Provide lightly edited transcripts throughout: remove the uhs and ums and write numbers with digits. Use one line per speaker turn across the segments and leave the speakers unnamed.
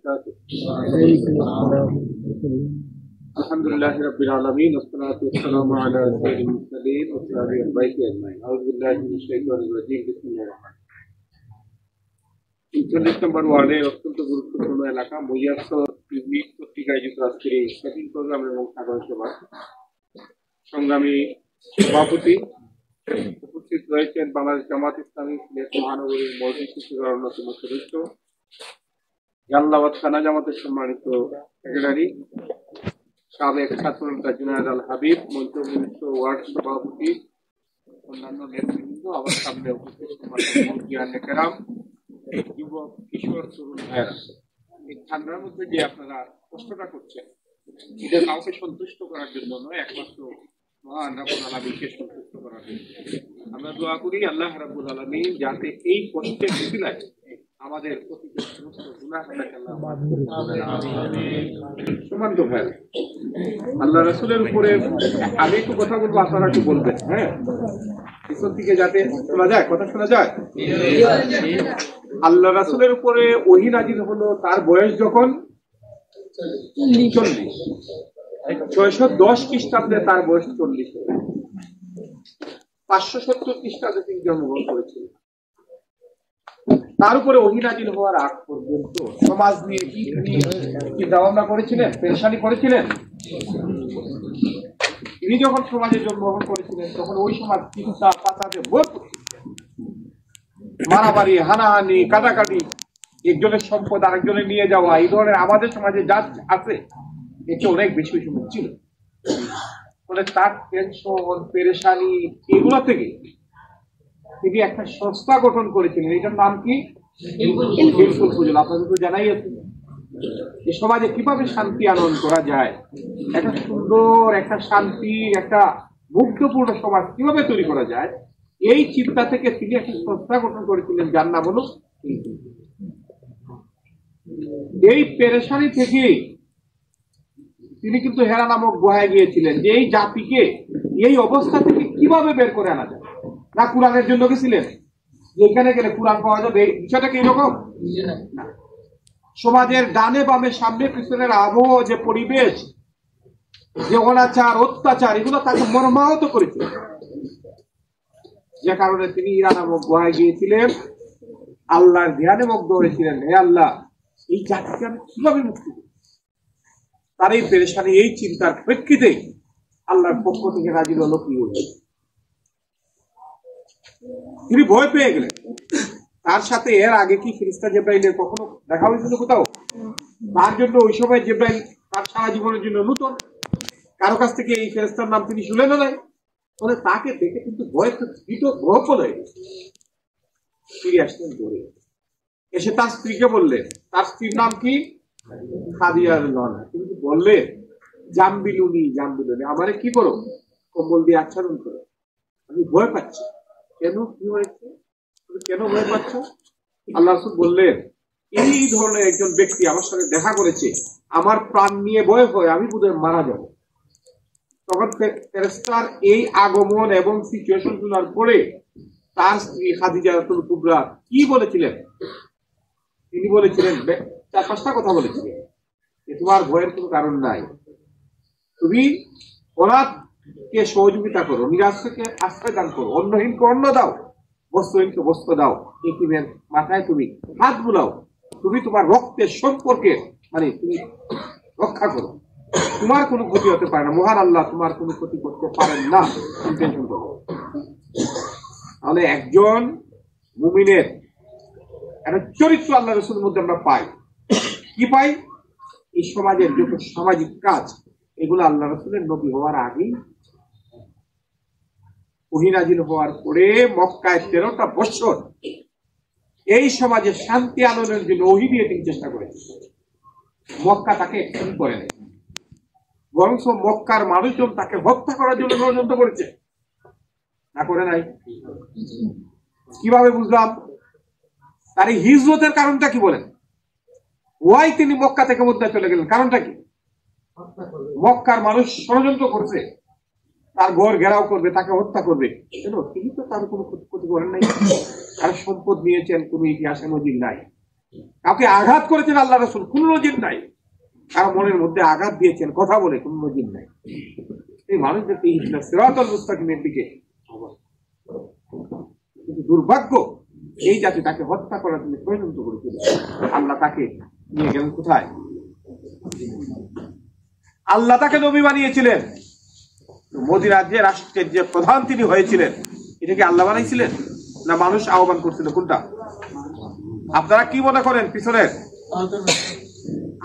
وبركاته. الحمد لله رب العالمين والصلاة والسلام على سيد المرسلين وصحبه البيت أجمعين. أعوذ بالله من الشيطان الرجيم. بسم الله الرحمن الرحيم. 39 নম্বর ওয়ার্ডের অত্যন্ত গুরুত্বপূর্ণ এলাকা মহিয়াসর টিভি পত্রিকায় যুক্ত আজকের এই সেটিং প্রোগ্রাম এবং সাধারণ সভা সংগ্রামী সভাপতি উপস্থিত রয়েছেন বাংলাদেশ জামাত ইসলামী সিলেট মহানগরীর মসজিদ শিশুর অন্যতম সদস্য জালালাবাদ থানা জামাতের সম্মানিত সেক্রেটারি সাবেক ছাত্রনেতা জুনায়েদ আল হাবিব মঞ্চভূমিষ্ঠ ওয়ার্ড সভাপতি অন্যান্য নেতৃবৃন্দ আমার সামনে উপস্থিত নেকেরাম যুবক কিশোর তরুণ ভাইয়েরা, এই ঠান্ডার মধ্যে যে আপনারা কষ্টটা করছেন এটা কাউকে সন্তুষ্ট করার জন্য নয়, একমাত্র মহান রাব্বুল আলামিনকে সন্তুষ্ট করার জন্য। আমরা দোয়া করি আল্লাহ রাব্বুল আলামিন যাতে এই কষ্টের উসিলায় আমাদের প্রতিটি সমস্ত গুনাহটাকে আল্লাহ মাফ করে দেন। সম্মানিত ভাই, আল্লাহ রাসূলের উপরে আমি একটু কথা বলবো, আপনারা একটু বলবেন। হ্যাঁ, পিছন থেকে যাতে শোনা যায়, কথা শোনা যায়। আল্লাহ রাসূলের উপরে ওহী নাযিল হলো তার বয়স যখন 40, 610 খ্রিস্টাব্দে তার বয়স 40, 570 খ্রিস্টাব্দে তিনি জন্মগ্রহণ করেছিলেন। তার উপরে ওহী নাযিল হওয়ার আগ পর্যন্ত সমাজ নিয়ে কি ধারণা করেছিলেন, পেরেশানি করেছিলেন। তিনি যখন সমাজে জন্মগ্রহণ করেছিলেন তখন ওই সমাজ চিন্তা পাতাতে ভরপুর, মারামারি, হানাহানি, কাটাকাটি, একজনের সম্পদ আরেকজনের নিয়ে যাওয়া, এই ধরনের আমাদের সমাজে যা আছে এতে অনেক বেশি সময় ছিল। ফলে তার টেনশন, পেরেশানি এগুলো থেকে তিনি একটা সংস্থা গঠন করেছিলেন। এটার নাম কি? হিলফুল ফুজুল। আপনাদের তো জানাই আছে এই সমাজে কিভাবে শান্তি আনয়ন করা যায়, একটা সুন্দর, একটা শান্তির, একটা মুগ্ধপূর্ণ সমাজ কিভাবে তৈরি করা যায়, এই চিন্তা থেকে তিনি একটা সংস্থা গঠন করেছিলেন যার নাম হলো হিলফুল ফুজুল। এই পেরেশানি থেকে তিনি কিন্তু হেরা নামক গুহায় গিয়েছিলেন যে এই জাতিকে এই অবস্থা থেকে কিভাবে বের করে আনা যায়। না কোরআনের জন্য গেছিলেন যেখানে গেলে কোরআন পাওয়া যাবে, বিষয়টা কি এরকম? সমাজের ডানে বামে সামনে পিছনের আবহাওয়া, যে পরিবেশ, যে অনাচার অত্যাচার, এগুলো তাকে মর্মাহত করেছে, যে কারণে তিনি ইরা নামক গুহায় গিয়েছিলেন, আল্লাহর ধ্যানে মগ্ন হয়েছিলেন। হে আল্লাহ, এই জাতিকে আমি কিভাবে মুক্তি দেব। তার এই পেরেশানি, এই চিন্তার প্রেক্ষিতে আল্লাহর পক্ষ থেকে নাযিল হলো কি হলো, তিনি ভয় পেয়ে গেলেন। তার সাথে এর আগে কি ফেরেশতা জিবরাইলের কখনো দেখা হয়েছিল কোথাও? তার জন্য ওই সময় জিবরাইল তার সারা জীবনের জন্য নতুন, কারো কাছ থেকে এই ফেরেশতার নাম তিনি শুনেন নাই। ফলে তাকে দেখে কিন্তু ভয় ভয়পদ হয়ে গেছে। ফিরে আসলেন ধরে এসে তার স্ত্রীকে বললেন, তার স্ত্রীর নাম কি? খাদিজা রাদিয়াল্লাহু আনহা। তিনি বললেন, জাম্বিলুনি জাম্বিলুনি, আমারে কি করো, কম্বল দিয়ে আচ্ছাদন করো, আমি ভয় পাচ্ছি। কেন, কি হয়েছে, কেন ভয় পাচ্ছ? আল্লাহ রাসূল বললেন, এই ধরনের একজন ব্যক্তি আমার সাথে দেখা করেছে, আমার প্রাণ নিয়ে ভয় হয়, আমি বোধহয় মারা যাব। তখন ফেরেশতার এই আগমন এবং সিচুয়েশন শোনার পরে তার স্ত্রী খাদিজা রাদিয়াল্লাহু কুবরা কি বলেছিলেন? তিনি বলেছিলেন, 4-5টা কথা বলেছিলেন, তোমার ভয়ের কোনো কারণ নাই, তুমি অনাথকে সহযোগিতা করো, নিরাশ্রয়কে আশ্রয় দান করো, অন্নহীনকে অন্ন দাও, বস্ত্রহীনকে বস্ত্র দাও, এতিমের মাথায় তুমি হাত বুলাও, তুমি তোমার রক্তের সম্পর্কে মানে তুমি রক্ষা করো, তোমার কোনো ক্ষতি হতে পারে না, মহান আল্লাহ তোমার কোনো ক্ষতি করতে পারেন না, টেনশন করো। তাহলে একজন মুমিনের একটা চরিত্র আল্লাহ রাসূলের মধ্যে আমরা পাই। কি পাই? এই সমাজের যত সামাজিক কাজ, এগুলো আল্লাহ রাসূলের নবী হওয়ার আগেই, ওহী নাযিল হওয়ার পরে মক্কায় 13টা বছর এই সমাজে শান্তি আনয়নের জন্য ওহী দিয়ে তিনি চেষ্টা করেছেন। মক্কা তাকে একদম করে নেয়, বরং মক্কার মানুষজন তাকে হত্যা করার জন্য ষড়যন্ত্র করেছে, না করে নাই? কিভাবে বুঝলাম? তার এই হিজরতের কারণটা কি বলেন? ওয়াই তিনি মক্কা থেকে মদিনায় চলে গেলেন, কারণটা কি? মক্কার মানুষ ষড়যন্ত্র করছে, তার ঘর ঘেরাও করবে, তাকে হত্যা করবে। তিনি তো তার কোনো ক্ষতি করেন নাই, তার সম্পদ নিয়েছেন, কোনো ইতিহাসে নজির নাই। কাউকে আঘাত করেছেন আল্লাহ রাসূল, কোন নজির নাই। কারো মনের মধ্যে আঘাত দিয়েছেন কথা বলে, কোন নজির নাই। এই মানুষদেরকে সিরাতাল মুস্তাকিমের দিকে, কিন্তু দুর্ভাগ্য এই জাতি তাকে হত্যা করার জন্য ষড়যন্ত্র করেছিল। আল্লাহ তাকে নিয়ে গেলেন কোথায়? আল্লাহ তাকে নবী বানিয়েছিলেন। মদিনার যে রাষ্ট্রের যে প্রধান তিনি হয়েছিলেন, এটা কি আল্লাহ বানাইছিলেন না মানুষ আহ্বান করছিল? কোনটা? আপনারা কি মনে করেন পিছনের?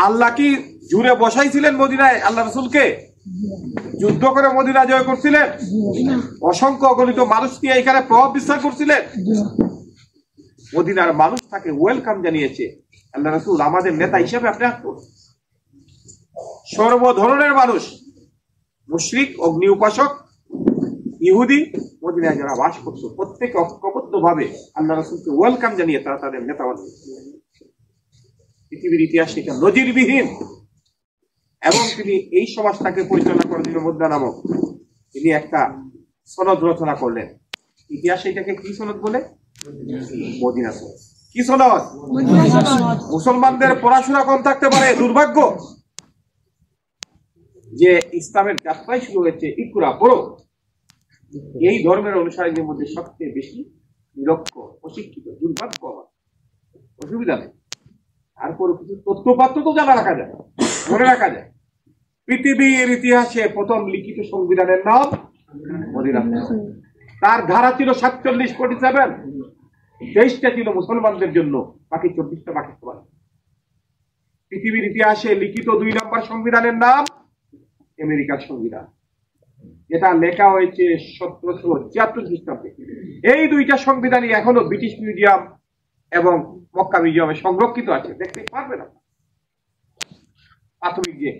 আল্লাহ কি জুড়ে বসাইছিলেন মদিনায় আল্লাহ রাসূলকে? যুদ্ধ করে মদিনা জয় করছিলেন? অসংখ্য অগণিত মানুষ নিয়ে এখানে প্রভাব বিস্তার করছিলেন? মদিনার মানুষ তাকে ওয়েলকাম জানিয়েছে। আল্লাহ রাসূল আমাদের নেতা হিসেবে আপনি আসুন। সর্ব ধরনের মানুষ, মুশরিক, অগ্নি উপাসক, ইহুদি, মদিনায় যারা বাস করত, প্রত্যেকে ঐক্যবদ্ধ ভাবে আল্লাহ রাসূলকে ওয়েলকাম জানিয়ে তারা তাদের নেতা বানিয়েছে। পৃথিবীর ইতিহাসে এটা নজিরবিহীন। এবং তিনি এই সমাজটাকে পরিচালনা করার জন্য মুদ্রা নামক তিনি একটা সনদ রচনা করলেন। ইতিহাসে এটাকে কি সনদ বলে? মদিনা সনদ। কি সনদ? মুসলমানদের পড়াশোনা কম থাকতে পারে, দুর্ভাগ্য যে ইসলামের যাত্রাই শুরু হয়েছে ইকরা পড়ো। এই ধর্মের অনুসারীদের মধ্যে সবচেয়ে বেশি নিরক্ষ, অশিক্ষিত, দুর্ভাগ্য। আমার অসুবিধা নেই, তারপর কিছু তথ্যপাত্র তো জানা রাখা যায়, মনে রাখা যায়। পৃথিবীর ইতিহাসে প্রথম লিখিত সংবিধানের নাম মদিনা। তার ধারা ছিল 47, 23টা ছিল মুসলমানদের জন্য, বাকি 24টা পাকিস্তান। পৃথিবীর ইতিহাসে লিখিত 2 নম্বর সংবিধানের নাম আমেরিকার সংবিধান, যেটা লেখা হয়েছে 1776 খ্রিস্টাব্দে। এই 2টা সংবিধানই এখনো ব্রিটিশ মিউজিয়াম এবং মক্কা মিউজিয়ামে সংরক্ষিত আছে, দেখতে পারবেন না। প্রাথমিক যে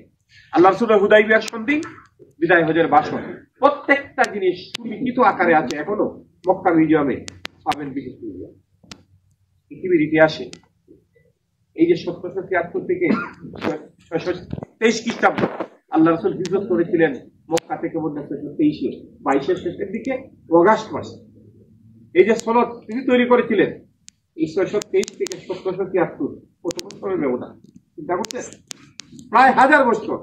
আল্লাহ রাসূলের হুদাইবিয়ার সন্ধি, বিদায় হজের ভাষণ, প্রত্যেকটা জিনিস সুলিখিত আকারে আছে, এখনো মক্কা মিউজিয়ামে পাবেন, ব্রিটিশ মিউজিয়াম। পৃথিবীর ইতিহাসে এই যে 1773 থেকে 623 খ্রিস্টাব্দ আল্লাহ রাসূল হিজরত করেছিলেন মক্কা থেকে মদিনা 623-এ, 22-এর শেষের দিকে, অগাস্ট মাসে। এই যে সনদ তিনি তৈরি করেছিলেন, এই 623 থেকে 1773 কত বছরের ব্যবধান চিন্তা করছেন? প্রায় 1000 বছর।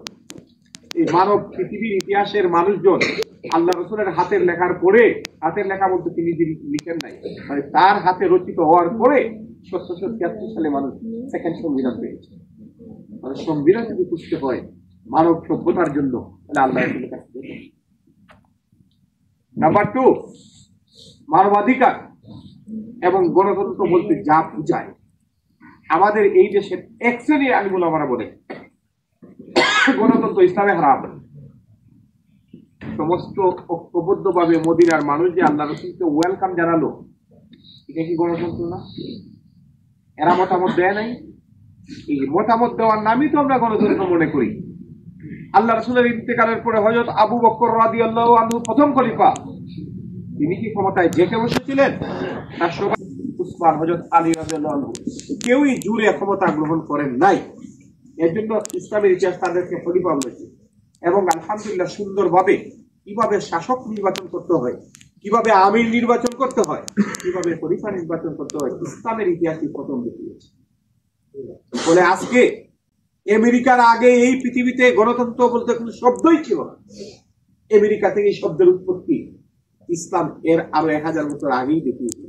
এই মানব পৃথিবীর ইতিহাসের মানুষজন আল্লাহ রাসূলের হাতের লেখার পরে, হাতের লেখা বলতে তিনি লিখেন নাই, মানে তার হাতে রচিত হওয়ার পরে 1773 সালে মানুষ সেকেন্ড সংবিধান পেয়েছে। মানে সংবিধান যদি বুঝতে হয় মানব সভ্যতার জন্য, তাহলে আল্লাহ রাসূলের কাছে। নাম্বার 2, মানবাধিকার এবং গণতন্ত্র বলতে যা বুঝায়। আমাদের এই দেশের এক শ্রেণীর আলিমুল আমরা বলে গণতন্ত্র ইসলামে হারাম। সমস্ত ঐক্যবদ্ধ ভাবে মদিনার মানুষ যে আল্লাহ রাসূলকে ওয়েলকাম জানালো, এটা কি গণতন্ত্র না? এরা মতামত দেয় নাই। এই মতামত দেওয়ার নামই তো আমরা গণতন্ত্র মনে করি। আল্লাহ রাসূলের ইন্তেকালের পরে হযরত আবু বকর রাদিয়াল্লাহু আনহু প্রথম খলিফা, তিনি কি ক্ষমতায় জেকে বসেছিলেন? তার সঙ্গে উসমান, হযরত আলী রাদিয়াল্লাহু আনহু কেউই জুড়ে ক্ষমতা গ্রহণ করেন নাই। এর জন্য ইসলামের ইতিহাস তাদেরকে খলিফা বলেছে। এবং আলহামদুলিল্লাহ সুন্দরভাবে কিভাবে শাসক নির্বাচন করতে হয়, কিভাবে আমির নির্বাচন করতে হয়, কিভাবে খলিফা নির্বাচন করতে হয়, ইসলামের ইতিহাসই প্রথম দেখিয়েছে। বলে আজকে আমেরিকার আগে এই পৃথিবীতে গণতন্ত্র বলতে কোনো শব্দই ছিল না। আমেরিকা থেকে এই শব্দের উৎপত্তি, ইসলাম এর আরো 1000 বছর আগেই দেখিয়েছে।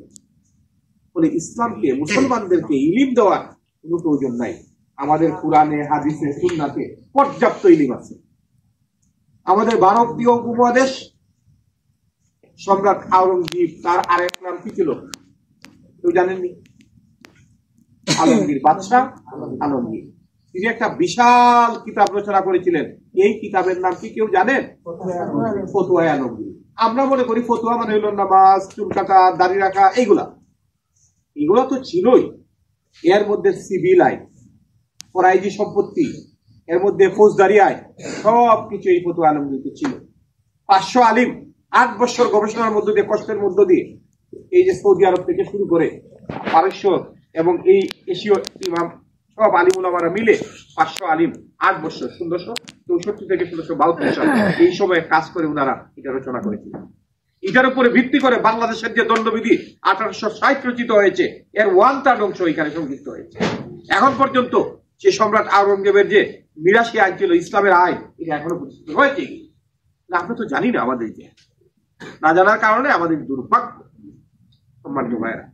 বলে ইসলামকে, মুসলমানদেরকে ইলিম দেওয়ার কোনো প্রয়োজন নাই। আমাদের কুরআনে, হাদিসে, সুন্নাতে পর্যাপ্ত ইলিম আছে। আমাদের ভারতীয় উপমহাদেশ সম্রাট আওরঙ্গজেব, তার আরেক নাম কি ছিল কেউ জানেননি? আলমগীর, বাদশাহ আলমগীর। তিনি একটা বিশাল কিতাব রচনা করেছিলেন। এই কিতাবের নাম কি কেউ জানেন? ফতোয়ায়ে আলমগীর। আমরা মনে করি ফতোয়া মানে হইল নামাজ, চুল কাটা, দাড়ি রাখা, এগুলো তো ছিলই। এর মধ্যে সিভিল আইন, ফরাইজি সম্পত্তি, এর মধ্যে ফৌজদারি আইন, সবকিছু এই ফতোয়া আলমগীরতে ছিল। 500 আলিম 8 বছর গবেষণার মধ্য দিয়ে, কষ্টের মধ্য দিয়ে, এই যে সৌদি আরব থেকে শুরু করে পারস্য এবং এই এশীয় ইমাম সব আলিম উলামারা মিলে 500 আলিম 8 বছর 1664 থেকে 1672 সাল এই সময়ে কাজ করে ওনারা এটা রচনা করেছিলেন। এটার উপরে ভিত্তি করে বাংলাদেশের যে দণ্ডবিধি 1860 রচিত হয়েছে, এর 1/3 অংশ এখানে সংযুক্ত হয়েছে। এখন পর্যন্ত যে সম্রাট আওরঙ্গজেবের যে 82 আইন ছিল, ইসলামের আইন, এটা এখনো প্রতিষ্ঠিত হয়েছে কি? আমরা তো জানি না আমাদের ইতিহাস। না জানার কারণে আমাদের দুর্ভাগ্য। সম্মানিত ভাইয়েরা,